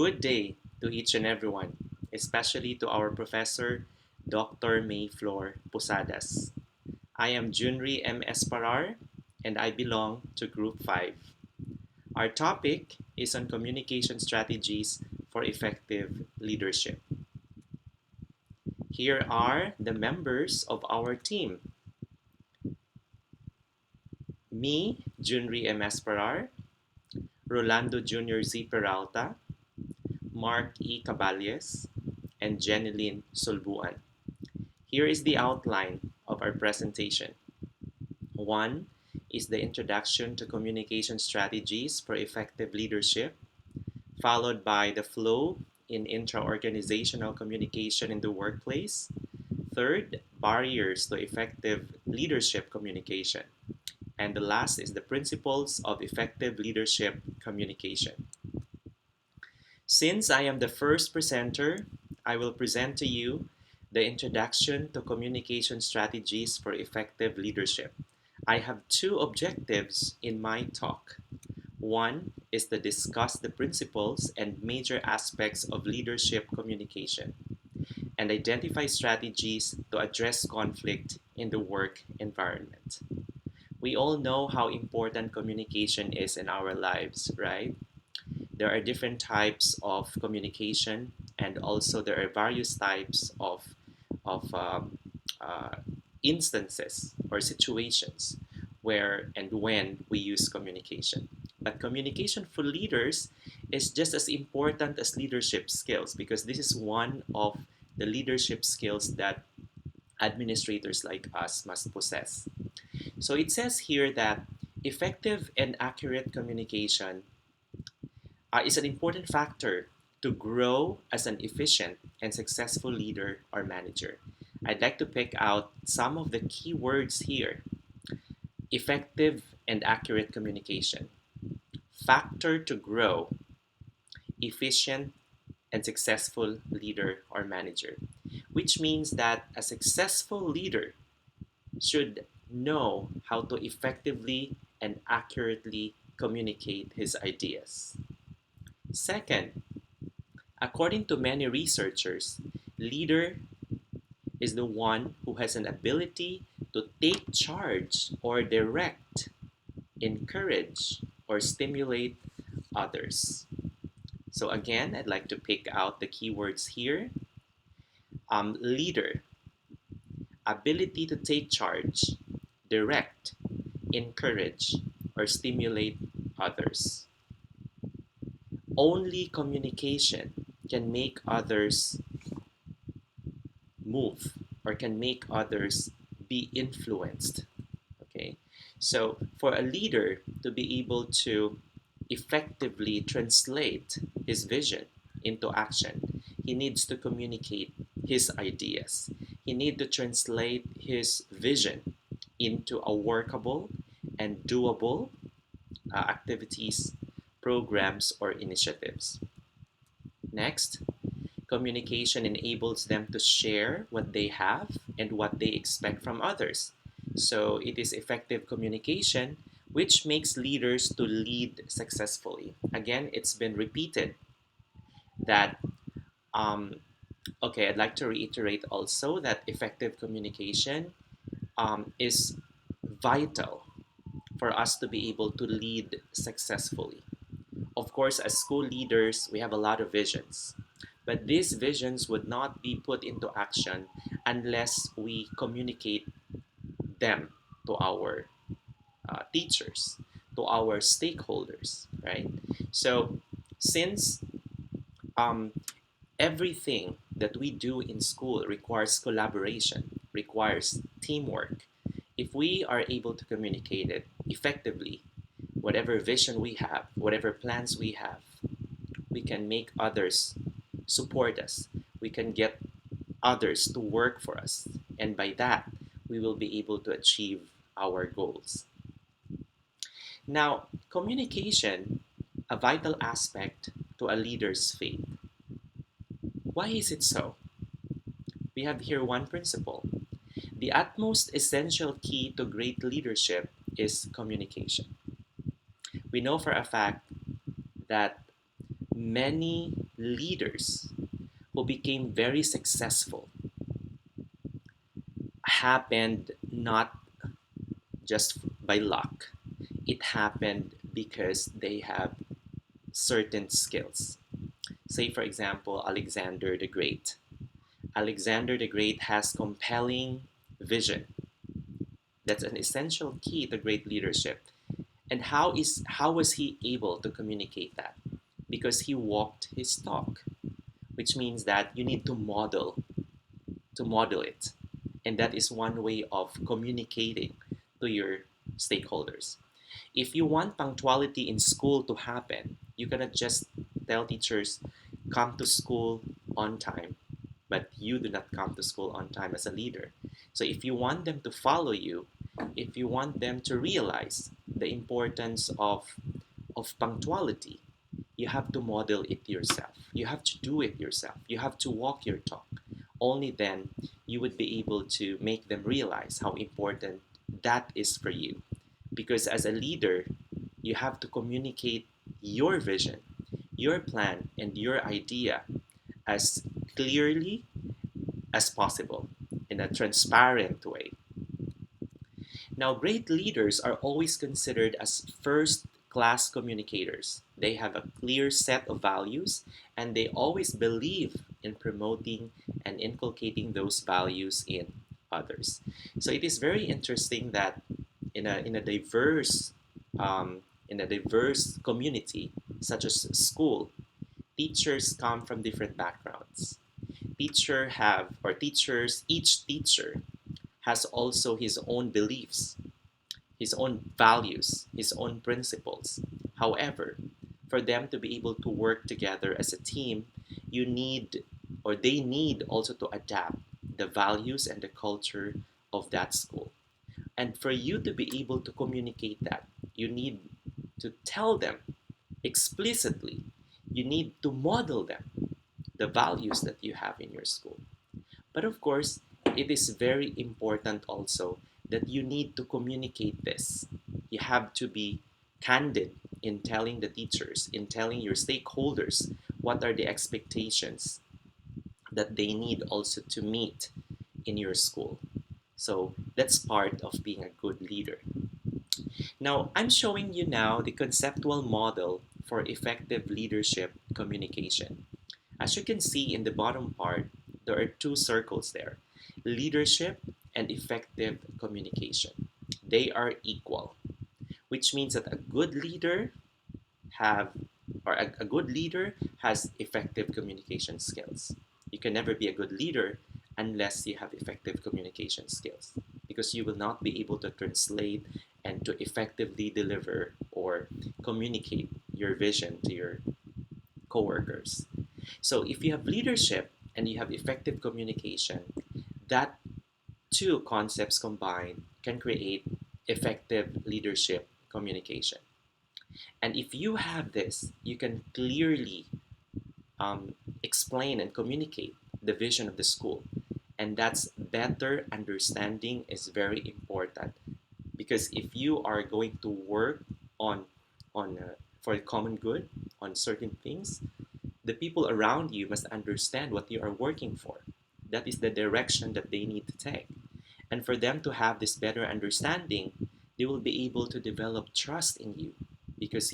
Good day to each and everyone, especially to our professor, Dr. Mayfloor Posadas. I am Junry M. Esparar, and I belong to Group 5. Our topic is on communication strategies for effective leadership. Here are the members of our team. Me, Junry M. Esparar, Rolando Jr. Z. Peralta, Mark E. Caballes, and Jeneline Solbuan. Here is the outline of our presentation. One is the introduction to communication strategies for effective leadership, followed by the flow in intra-organizational communication in the workplace. Third, barriers to effective leadership communication. And the last is the principles of effective leadership communication. Since I am the first presenter, I will present to you the introduction to communication strategies for effective leadership. I have two objectives in my talk. One is to discuss the principles and major aspects of leadership communication and identify strategies to address conflict in the work environment. We all know how important communication is in our lives, right? There are different types of communication, and also there are various types of instances or situations where and when we use communication. But communication for leaders is just as important as leadership skills, because this is one of the leadership skills that administrators like us must possess. So it says here that effective and accurate communication is an important factor to grow as an efficient and successful leader or manager. I'd like to pick out some of the key words here. Effective and accurate communication. Factor to grow. Efficient and successful leader or manager. Which means that a successful leader should know how to effectively and accurately communicate his ideas. Second, according to many researchers, leader is the one who has an ability to take charge or direct, encourage, or stimulate others. So again, I'd like to pick out the keywords here. Leader, ability to take charge, direct, encourage, or stimulate others. Only communication can make others move or can make others be influenced. Okay, so for a leader to be able to effectively translate his vision into action, he needs to communicate his ideas. He needs to translate his vision into a workable and doable activities, programs, or initiatives. Next, communication enables them to share what they have and what they expect from others. So it is effective communication which makes leaders to lead successfully. Again, it's been repeated that, I'd like to reiterate also that effective communication is vital for us to be able to lead successfully. Of course, as school leaders, we have a lot of visions, but these visions would not be put into action unless we communicate them to our teachers, to our stakeholders, right? So, since um, everything that we do in school requires collaboration, requires teamwork, if we are able to communicate it effectively, whatever vision we have, whatever plans we have, we can make others support us. We can get others to work for us. And by that, we will be able to achieve our goals. Now, communication, a vital aspect to a leader's faith. Why is it so? We have here one principle. The utmost essential key to great leadership is communication. We know for a fact that many leaders who became very successful happened not just by luck. It happened because they have certain skills. Say, for example, Alexander the Great. Alexander the Great has compelling vision. That's an essential key to great leadership. And how was he able to communicate that? Because he walked his talk, which means that you need to model it. And that is one way of communicating to your stakeholders. If you want punctuality in school to happen, you cannot just tell teachers, come to school on time, but you do not come to school on time as a leader. So if you want them to follow you, if you want them to realize the importance of punctuality, you have to model it yourself. You have to do it yourself. You have to walk your talk. Only then you would be able to make them realize how important that is for you. Because as a leader, you have to communicate your vision, your plan, and your idea as clearly as possible in a transparent way. Now, great leaders are always considered as first class communicators. They have a clear set of values and they always believe in promoting and inculcating those values in others. So it is very interesting that in a diverse in a diverse community such as school, teachers come from different backgrounds. Each teacher has also his own beliefs, his own values, his own principles. However, for them to be able to work together as a team, you need or they need also to adapt the values and the culture of that school. And for you to be able to communicate that, you need to tell them explicitly, you need to model them the values that you have in your school. But of course, it is very important also that you need to communicate this. You have to be candid in telling the teachers, in telling your stakeholders what are the expectations that they need also to meet in your school. So that's part of being a good leader. Now, I'm showing you now the conceptual model for effective leadership communication. As you can see in the bottom part, there are two circles there, leadership and effective communication. They are equal, which means that a good leader have or a good leader has effective communication skills. You can never be a good leader unless you have effective communication skills because you will not be able to translate and to effectively deliver or communicate your vision to your coworkers. So if you have leadership and you have effective communication, that two concepts combined can create effective leadership communication. And if you have this, you can clearly explain and communicate the vision of the school. And that's better understanding is very important because if you are going to work on for the common good on certain things, the people around you must understand what you are working for. That is the direction that they need to take. And for them to have this better understanding, they will be able to develop trust in you because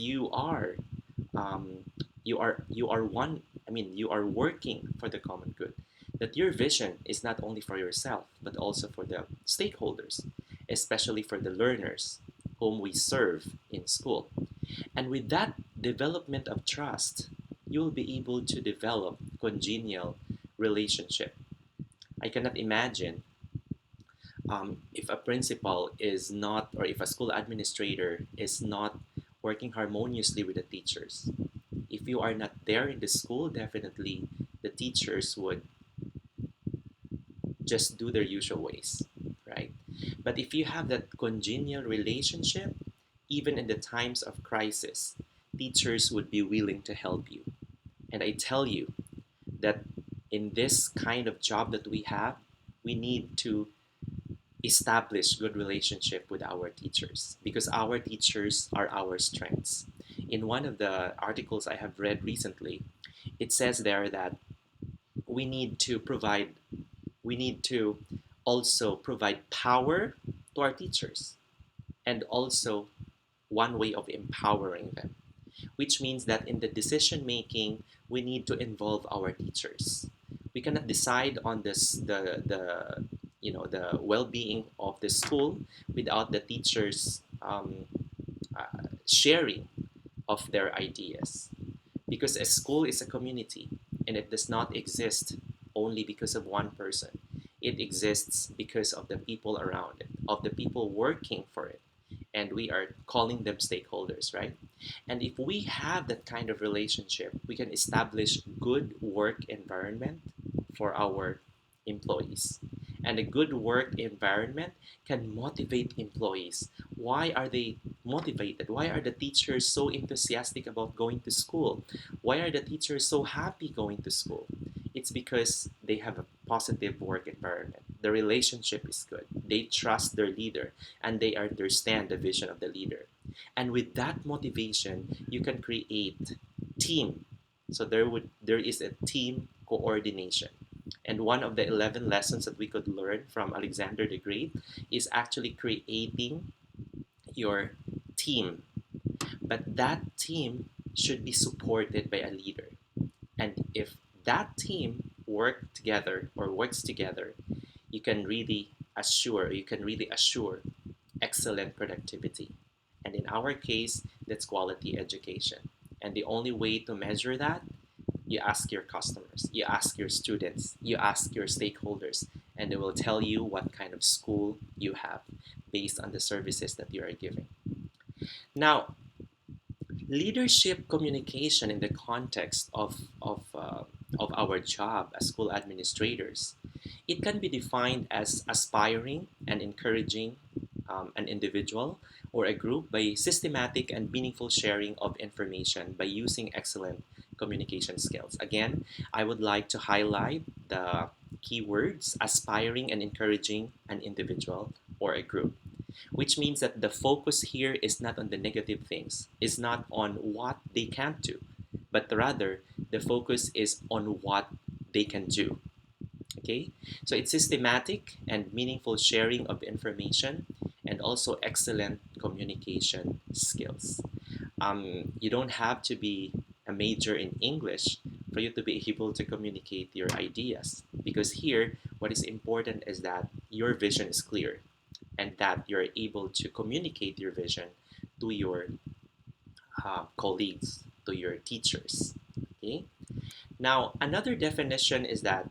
um, you are one. I mean, you are working for the common good. That your vision is not only for yourself but also for the stakeholders, especially for the learners whom we serve in school. And with that development of trust, you will be able to develop congenial relationship. I cannot imagine if a principal is not, or if a school administrator is not working harmoniously with the teachers. If you are not there in the school, definitely the teachers would just do their usual ways, right? But if you have that congenial relationship, even in the times of crisis, teachers would be willing to help you. And I tell you that in this kind of job that we have, we need to establish good relationship with our teachers because our teachers are our strengths. In one of the articles I have read recently, it says there that we need to provide, we need to also provide power to our teachers, and also one way of empowering them, which means that in the decision making, we need to involve our teachers. We cannot decide on the well-being of the school without the teachers sharing of their ideas, because a school is a community, and it does not exist only because of one person. It exists because of the people around it, of the people working for it, and we are calling them stakeholders, right? And if we have that kind of relationship, we can establish good work environment for our employees. And a good work environment can motivate employees. Why are they motivated? Why are the teachers so enthusiastic about going to school? Why are the teachers so happy going to school? It's because they have a positive work environment. The relationship is good. They trust their leader, and they understand the vision of the leader. And with that motivation, you can create team. So there is a team coordination. And one of the 11 lessons that we could learn from Alexander the Great is actually creating your team. But that team should be supported by a leader. And if that team works together, you can really assure excellent productivity. And in our case, that's quality education. And the only way to measure that, you ask your customers, you ask your students, you ask your stakeholders, and they will tell you what kind of school you have based on the services that you are giving. Now, leadership communication in the context of our job as school administrators, it can be defined as aspiring and encouraging an individual or a group by systematic and meaningful sharing of information by using excellent communication skills. Again, I would like to highlight the keywords aspiring and encouraging an individual or a group, which means that the focus here is not on the negative things, is not on what they can't do, but rather the focus is on what they can do. Okay, so it's systematic and meaningful sharing of information, and also excellent communication skills. You don't have to be a major in English for you to be able to communicate your ideas, because here what is important is that your vision is clear and that you're able to communicate your vision to your colleagues, to your teachers. Okay. Now, another definition is that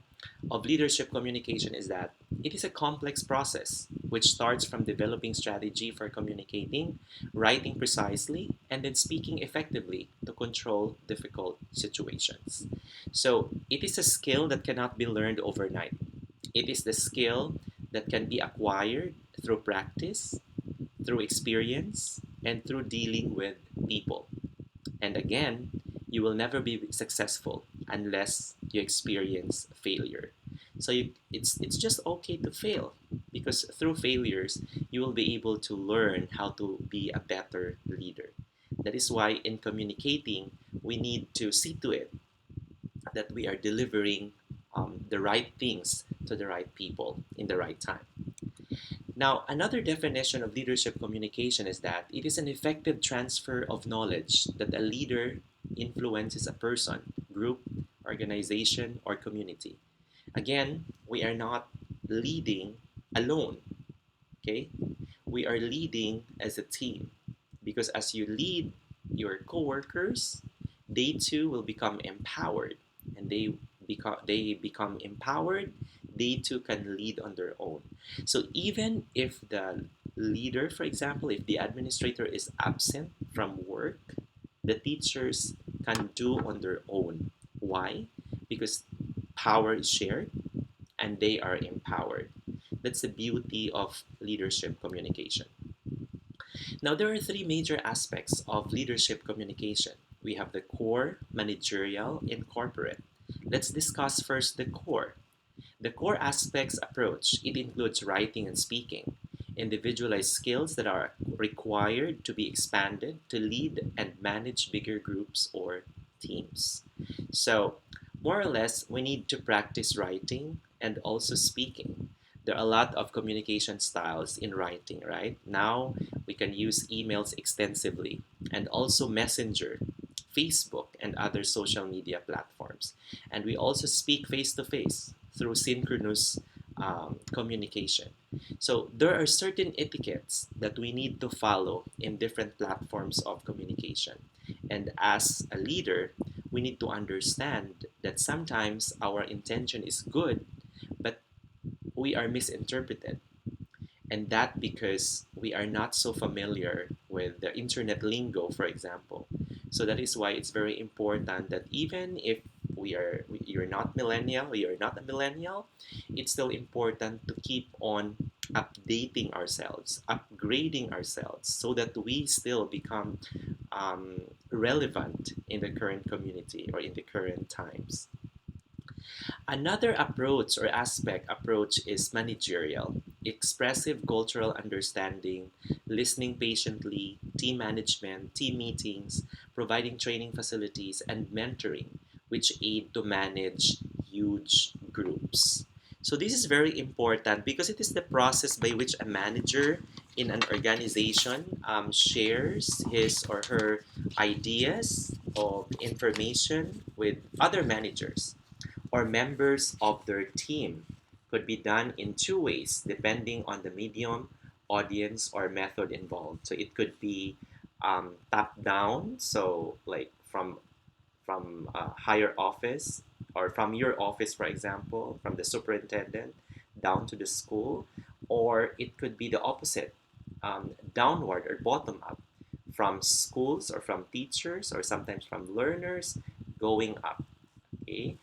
of leadership communication is that it is a complex process which starts from developing strategy for communicating, writing precisely, and then speaking effectively to control difficult situations. So, it is a skill that cannot be learned overnight. It is the skill that can be acquired through practice, through experience, and through dealing with people. And again, you will never be successful unless you experience failure. So it's just okay to fail, because through failures, you will be able to learn how to be a better leader. That is why in communicating, we need to see to it that we are delivering the right things to the right people in the right time. Now, another definition of leadership communication is that it is an effective transfer of knowledge that a leader influences a person, group, organization, or community. Again, we are not leading alone, okay? We are leading as a team, because as you lead your coworkers, they too will become empowered, and they become empowered, they too can lead on their own. So even if the leader, for example, if the administrator is absent from work, the teachers can do on their own. Why? Because power is shared and they are empowered. That's the beauty of leadership communication. Now, there are three major aspects of leadership communication. We have the core, managerial, and corporate. Let's discuss first the core. The core aspects approach, it includes writing and speaking. individualized skills that are required to be expanded to lead and manage bigger groups or teams. So, more or less, we need to practice writing and also speaking. There are a lot of communication styles in writing, right? Now we can use emails extensively and also Messenger, Facebook, and other social media platforms. And we also speak face to face through synchronous communication. So there are certain etiquettes that we need to follow in different platforms of communication. And as a leader, we need to understand that sometimes our intention is good, but we are misinterpreted. And that because we are not so familiar with the internet lingo, for example. So that is why it's very important that even if you're not millennial, you're not a millennial, it's still important to keep on updating ourselves, upgrading ourselves, so that we still become relevant in the current community or in the current times. Another approach is managerial, expressive cultural understanding, listening patiently, team management, team meetings, providing training facilities, and mentoring, which aid to manage huge groups. So this is very important because it is the process by which a manager in an organization shares his or her ideas of information with other managers or members of their team. Could be done in two ways depending on the medium, audience, or method involved. So it could be top down, so like from a higher office or from your office, for example, from the superintendent down to the school, or it could be the opposite, downward or bottom up, from schools or from teachers or sometimes from learners going up. Okay,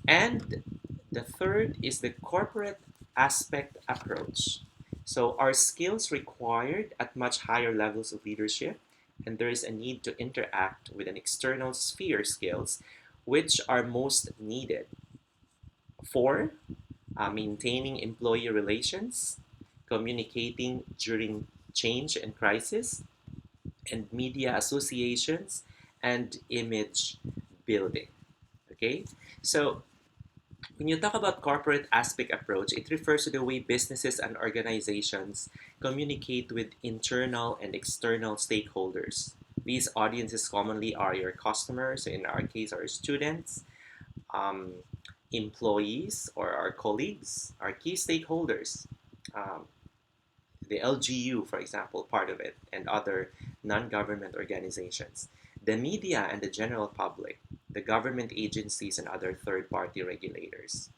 and the third is the corporate aspect approach. So, our skills required at much higher levels of leadership, and there is a need to interact with an external sphere skills, which are most needed for maintaining employee relations, communicating during change and crisis, and media associations and image building. Okay, so when you talk about corporate aspect approach, it refers to the way businesses and organizations communicate with internal and external stakeholders. These audiences commonly are your customers, in our case, our students, um, employees, or our colleagues, our key stakeholders, um, the LGU, for example, part of it, and other non government organizations, the media and the general public, the government agencies, and other third party regulators.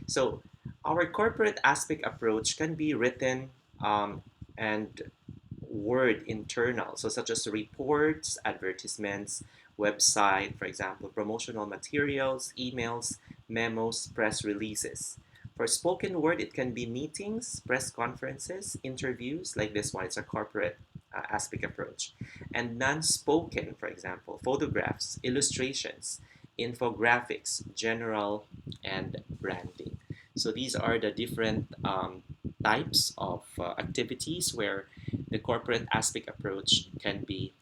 So, our corporate aspect approach can be written and word internal, so such as reports, advertisements, website, for example, promotional materials, emails, memos, press releases. For spoken word, it can be meetings, press conferences, interviews, like this one. It's a corporate aspect approach. And non spoken, for example, photographs, illustrations, infographics, general, and branding. So these are the different types of activities where the corporate aspect approach can be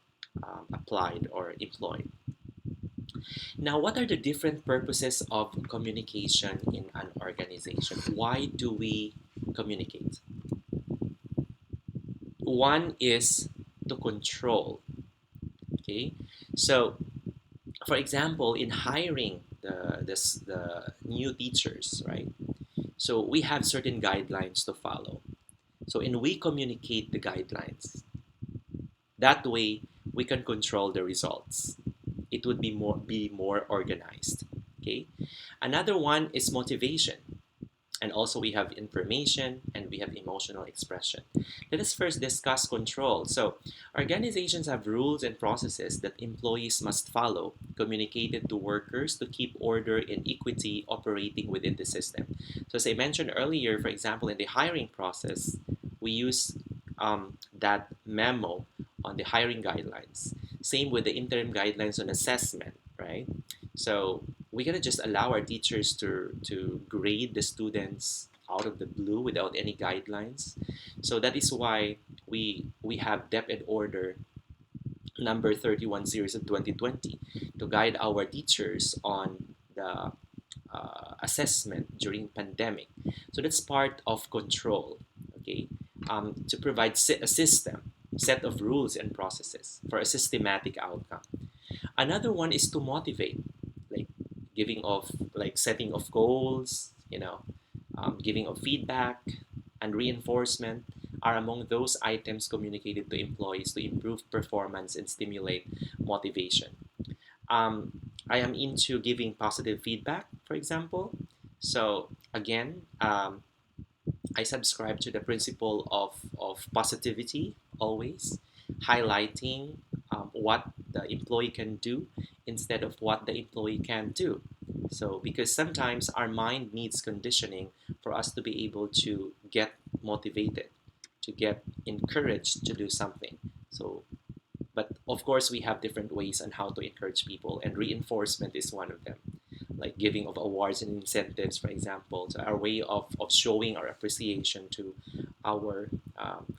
applied or employed. Now, what are the different purposes of communication in an organization? Why do we communicate? One is to control. Okay, so for example, in hiring the new teachers, right? So we have certain guidelines to follow. So and we communicate the guidelines. That way, we can control the results. It would be more organized. Okay. Another one is motivation. And also we have information and we have emotional expression. Let us first discuss control. So organizations have rules and processes that employees must follow, communicated to workers to keep order and equity operating within the system. So as I mentioned earlier, for example, in the hiring process, we use that memo on the hiring guidelines. Same with the interim guidelines on assessment, right? So we gotta just allow our teachers to grade the students out of the blue without any guidelines. So that is why we have Dep Ed Order number 31 series of 2020 to guide our teachers on the assessment during pandemic. So that's part of control, okay? To provide a system, set of rules and processes for a systematic outcome. Another one is to motivate, like giving of, like setting of goals, giving of feedback and reinforcement are among those items communicated to employees to improve performance and stimulate motivation. um, I am into giving positive feedback, for example. So again, I subscribe to the principle of positivity always, highlighting what the employee can do instead of what the employee can do. So because sometimes our mind needs conditioning for us to be able to get motivated, to get encouraged to do something. So but of course, we have different ways on how to encourage people, and reinforcement is one of them, like giving of awards and incentives, for example. So our way of showing our appreciation to our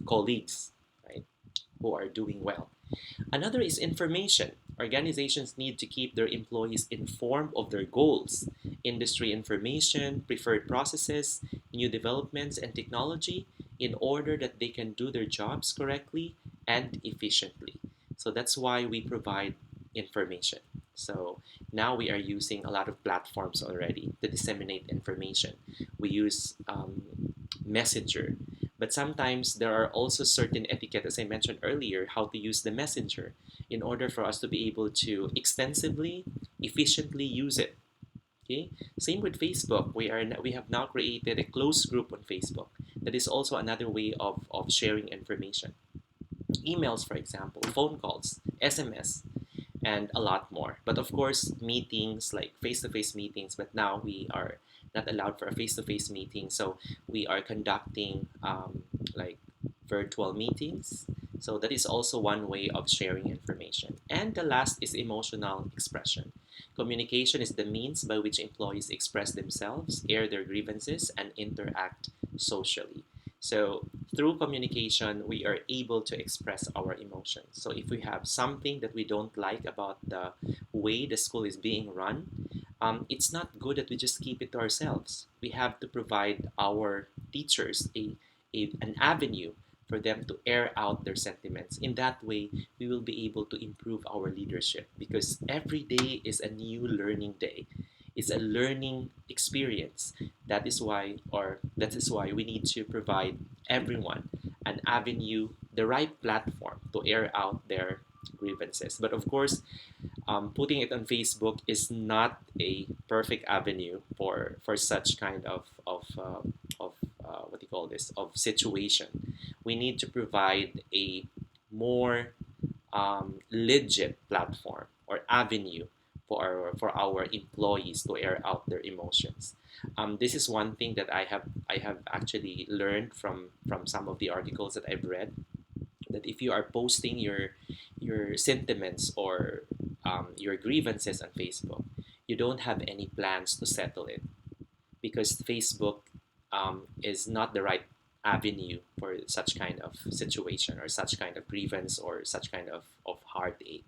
colleagues, right, who are doing well. Another is information. Organizations need to keep their employees informed of their goals, industry information, preferred processes, new developments, and technology in order that they can do their jobs correctly and efficiently. So that's why we provide information. So now we are using a lot of platforms already to disseminate information. We use Messenger, but sometimes there are also certain etiquette, as I mentioned earlier, how to use the messenger in order for us to be able to extensively, efficiently use it. Okay. Same with Facebook. We have now created a closed group on Facebook. That is also another way of sharing information. Emails, for example, phone calls, SMS, and a lot more. But of course, meetings like face-to-face meetings. But now we are not allowed for a face-to-face meeting, so we are conducting like virtual meetings. So that is also one way of sharing information. And the last is emotional expression. Communication is the means by which employees express themselves, air their grievances, and interact socially. So through communication, we are able to express our emotions. So if we have something that we don't like about the way the school is being run, it's not good that we just keep it to ourselves. We have to provide our teachers an avenue for them to air out their sentiments. In that way, we will be able to improve our leadership because every day is a new learning day. It's a learning experience. That is why we need to provide everyone an avenue, the right platform to air out their grievances. But of course, putting it on Facebook is not a perfect avenue for such kind of what do you call this, of situation. We need to provide a more legit platform or avenue for our employees to air out their emotions. This is one thing that I have actually learned from some of the articles that I've read, that if you are posting your sentiments or your grievances on Facebook, you don't have any plans to settle it because Facebook is not the right avenue for such kind of situation or such kind of grievance or such kind of heartache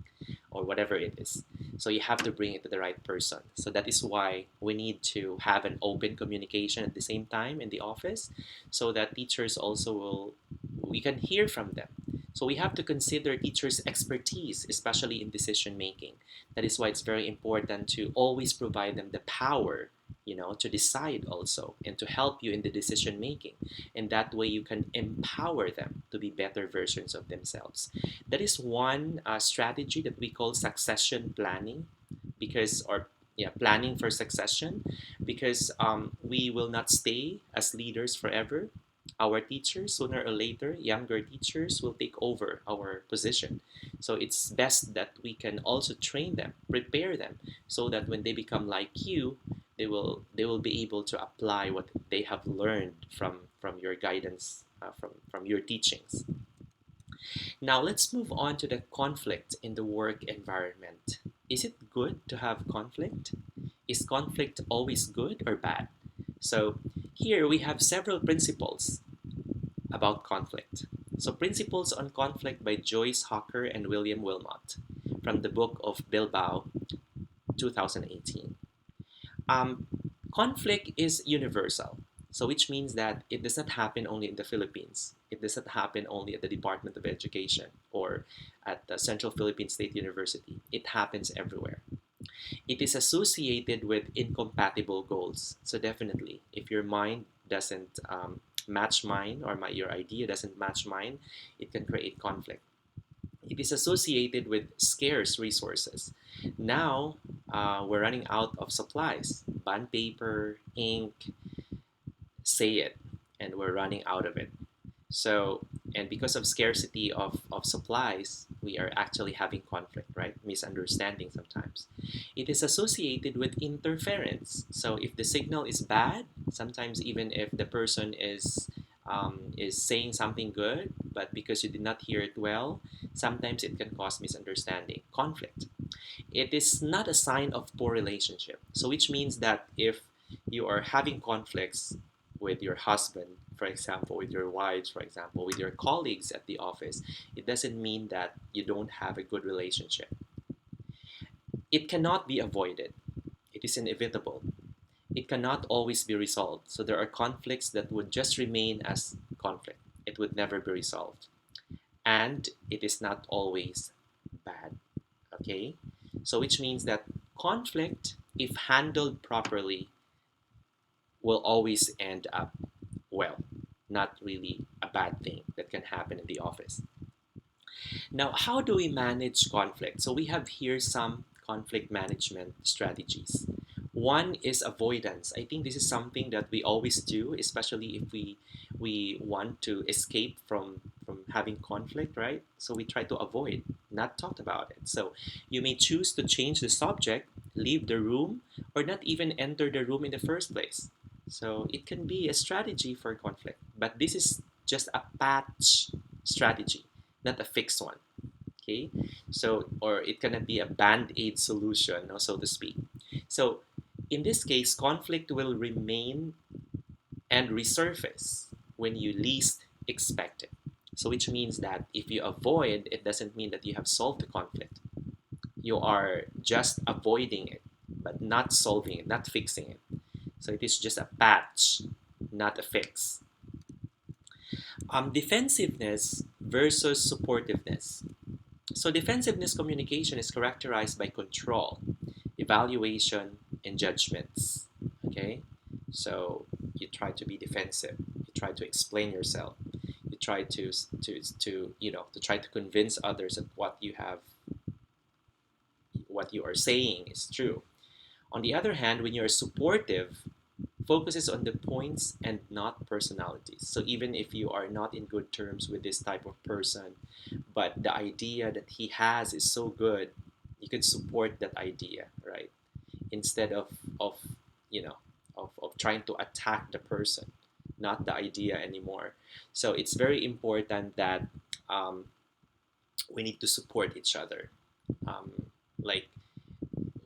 or whatever it is. So you have to bring it to the right person. So that is why we need to have an open communication at the same time in the office so that teachers also we can hear from them. So we have to consider teachers' expertise, especially in decision making. That is why it's very important to always provide them the power, to decide also and to help you in the decision making. And that way you can empower them to be better versions of themselves. That is one strategy that we call succession planning, because or yeah, planning for succession, because we will not stay as leaders forever. Our teachers, sooner or later, younger teachers will take over our position. So it's best that we can also train them, prepare them, so that when they become like you, they will be able to apply what they have learned from your guidance, from your teachings. Now let's move on to the conflict in the work environment. Is it good to have conflict? Is conflict always good or bad? So Here we have several principles about conflict. So, Principles on Conflict by Joyce, Hocker, and William Wilmot from the book of Bilbao, 2018. Um, Conflict is universal, so which means that it does not happen only in the Philippines. It does not happen only at the Department of Education or at the Central Philippine State University. It happens everywhere. It is associated with incompatible goals. So definitely, if your mind doesn't match mine or your idea doesn't match mine, it can create conflict. It is associated with scarce resources. Now, we're running out of supplies, bond paper, ink, say it, and we're running out of it. So, and because of scarcity of supplies, we are actually having conflict, right? Misunderstanding sometimes. It is associated with interference. So, if the signal is bad, sometimes even if the person is saying something good, but because you did not hear it well, sometimes it can cause misunderstanding, conflict. It is not a sign of poor relationship. So, which means that if you are having conflicts with your husband, for example, with your wives, for example, with your colleagues at the office, it doesn't mean that you don't have a good relationship. It cannot be avoided, it is inevitable. It cannot always be resolved. So there are conflicts that would just remain as conflict, it would never be resolved. And it is not always bad. Okay? So, which means that conflict, if handled properly, will always end up well, not really a bad thing that can happen in the office. Now, how do we manage conflict? So, we have here some conflict management strategies. One is avoidance. I think this is something that we always do, especially if we want to escape from having conflict, right? So we try to avoid, not talk about it. So you may choose to change the subject, leave the room, or not even enter the room in the first place. So it can be a strategy for conflict, but this is just a patch strategy, not a fixed one. Okay, so or it can be a band-aid solution, so to speak. So in this case, conflict will remain and resurface when you least expect it. So, which means that if you avoid, it doesn't mean that you have solved the conflict. You are just avoiding it, but not solving it, not fixing it. So, it is just a patch, not a fix. Defensiveness versus supportiveness. So, defensiveness communication is characterized by control, evaluation, and judgments. Okay, so you try to be defensive, you try to explain yourself, you try to try to convince others that what you are saying is true. On the other hand, when you're supportive, focuses on the points and not personalities. So even if you are not in good terms with this type of person, but the idea that he has is so good, you could support that idea, right? Instead of you know of trying to attack the person, not the idea anymore. So it's very important that um, we need to support each other. um, like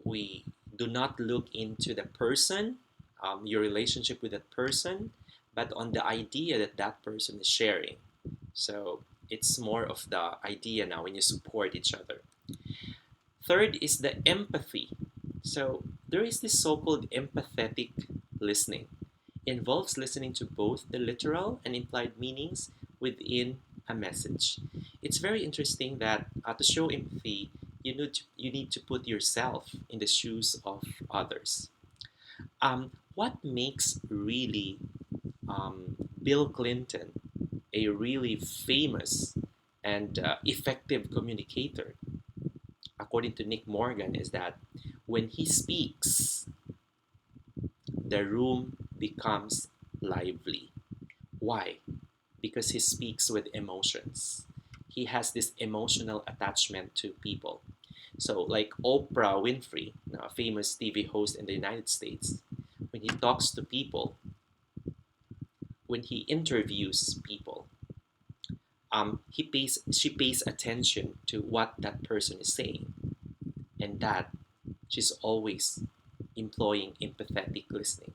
we do not look into the person, your relationship with that person, but on the idea that that person is sharing. So it's more of the idea now when you support each other. Third is the empathy. So there is this so-called empathetic listening. It involves listening to both the literal and implied meanings within a message. It's very interesting that to show empathy, you need to put yourself in the shoes of others. What makes really Bill Clinton a really famous and effective communicator, according to Nick Morgan, is that when he speaks, the room becomes lively. Why? Because he speaks with emotions. He has this emotional attachment to people. So, like Oprah Winfrey, a famous TV host in the United States, when he talks to people, when he interviews people, she pays attention to what that person is saying, and that she's always employing empathetic listening.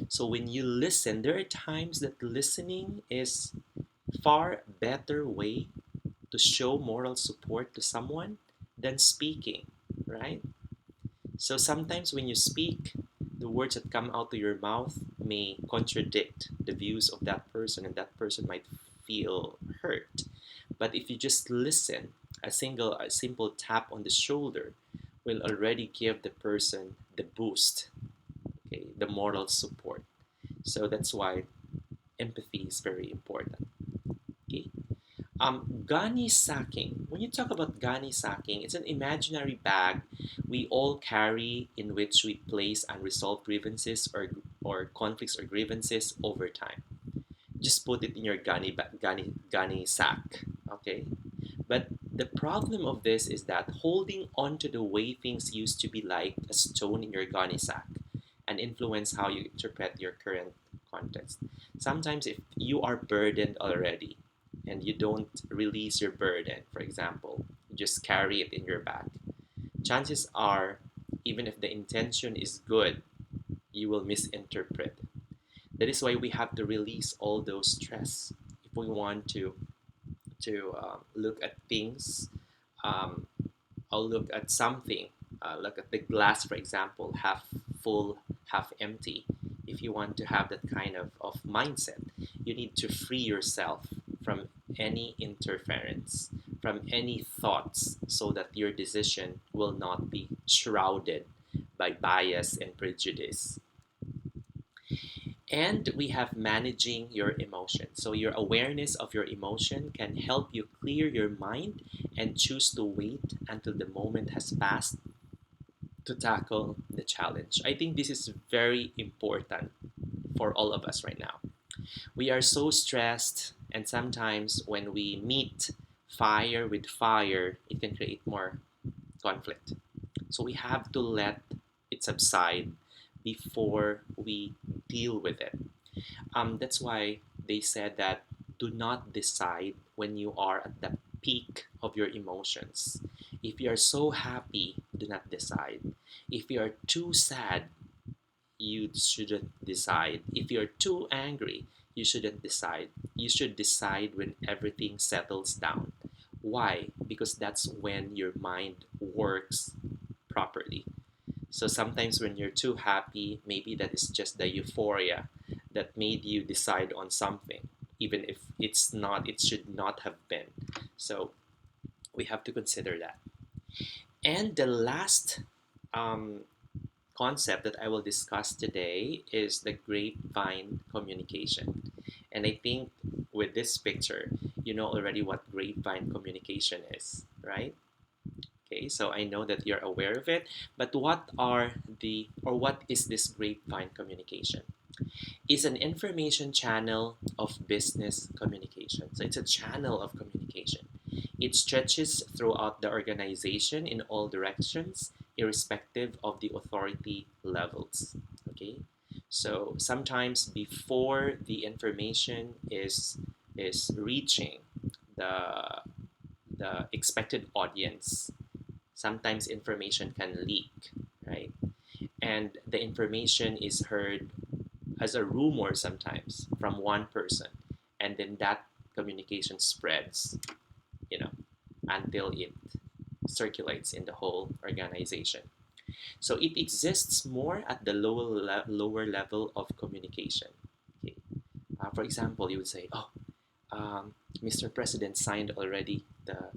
So when you listen, there are times that listening is far better way to show moral support to someone than speaking, right? So sometimes when you speak, the words that come out of your mouth may contradict the views of that person, and that person might feel hurt. But if you just listen, a simple tap on the shoulder will already give the person the boost, okay, the moral support. So that's why empathy is very important. Okay. Gani sacking. When you talk about gani sacking, it's an imaginary bag we all carry in which we place unresolved grievances or conflicts or grievances over time. Just put it in your gani sack. Okay. But the problem of this is that holding on to the way things used to be like a stone in your gani sack and influence how you interpret your current context. Sometimes if you are burdened already and you don't release your burden, for example, you just carry it in your back, chances are, even if the intention is good, you will misinterpret. That is why we have to release all those stress if we want to look at things. Um, I'll look at something. Look at the glass, for example, half full, half empty. If you want to have that kind of mindset, you need to free yourself from any interference, from any thoughts, so that your decision will not be shrouded by bias and prejudice. And we have managing your emotion. So, your awareness of your emotion can help you clear your mind and choose to wait until the moment has passed to tackle the challenge. I think this is very important for all of us right now. We are so stressed, and sometimes when we meet fire with fire, it can create more conflict. So, we have to let it subside before we deal with it. That's why they said that do not decide when you are at the peak of your emotions. If you are so happy, do not decide. If you are too sad, you shouldn't decide. If you're too angry, you shouldn't decide. You should decide when everything settles down. Why? Because that's when your mind works properly. So sometimes when you're too happy, maybe that is just the euphoria that made you decide on something, even if it's not, it should not have been. So we have to consider that. And the last um, concept that I will discuss today is the grapevine communication. And I think with this picture, you know already what grapevine communication is, right? Okay, so I know that you're aware of it, but what is this grapevine communication? It's an information channel of business communication. So it's a channel of communication. It stretches throughout the organization in all directions, irrespective of the authority levels. Okay, so sometimes before the information is reaching the the expected audience, sometimes information can leak, right? And the information is heard as a rumor sometimes from one person, and then that communication spreads, you know, until it circulates in the whole organization. So it exists more at the lower level of communication. Okay. For example, you would say, "Oh, Mr. President signed already the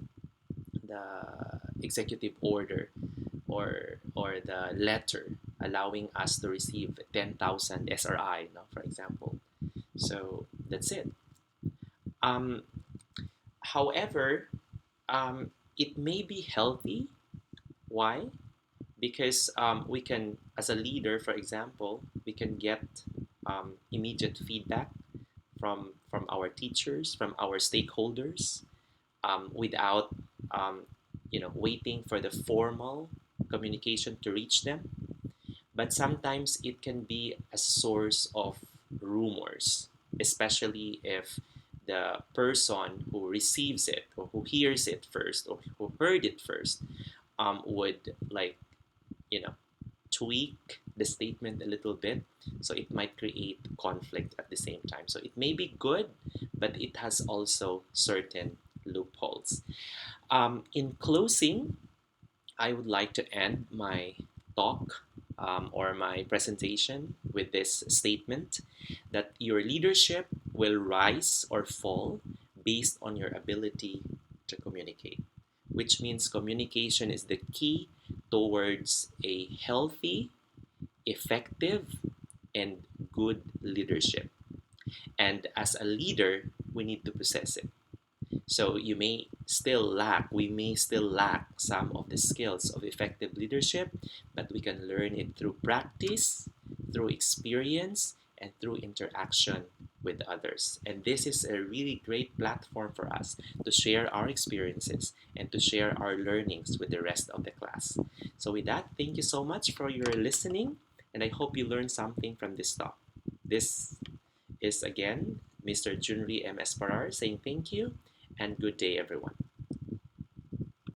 executive order or the letter allowing us to receive 10,000 SRI, no, for example." So that's it. Um, However, it may be healthy. Why? Because we can, as a leader, for example, we can get immediate feedback from our teachers, from our stakeholders, without waiting for the formal communication to reach them. But sometimes it can be a source of rumors, especially if the person who receives it or who hears it first or who heard it first would, like, you know tweak the statement a little bit, so it might create conflict at the same time. So it may be good, but it has also certain loopholes. In closing, I would like to end my talk or my presentation with this statement that your leadership will rise or fall based on your ability to communicate, which means communication is the key towards a healthy, effective, and good leadership. And as a leader, we need to possess it. So we may still lack some of the skills of effective leadership, but we can learn it through practice, through experience, and through interaction with others. And this is a really great platform for us to share our experiences and to share our learnings with the rest of the class. So with that, thank you so much for your listening, and I hope you learned something from this talk. This is again Mr. Junry M. Esparar saying thank you and good day, everyone.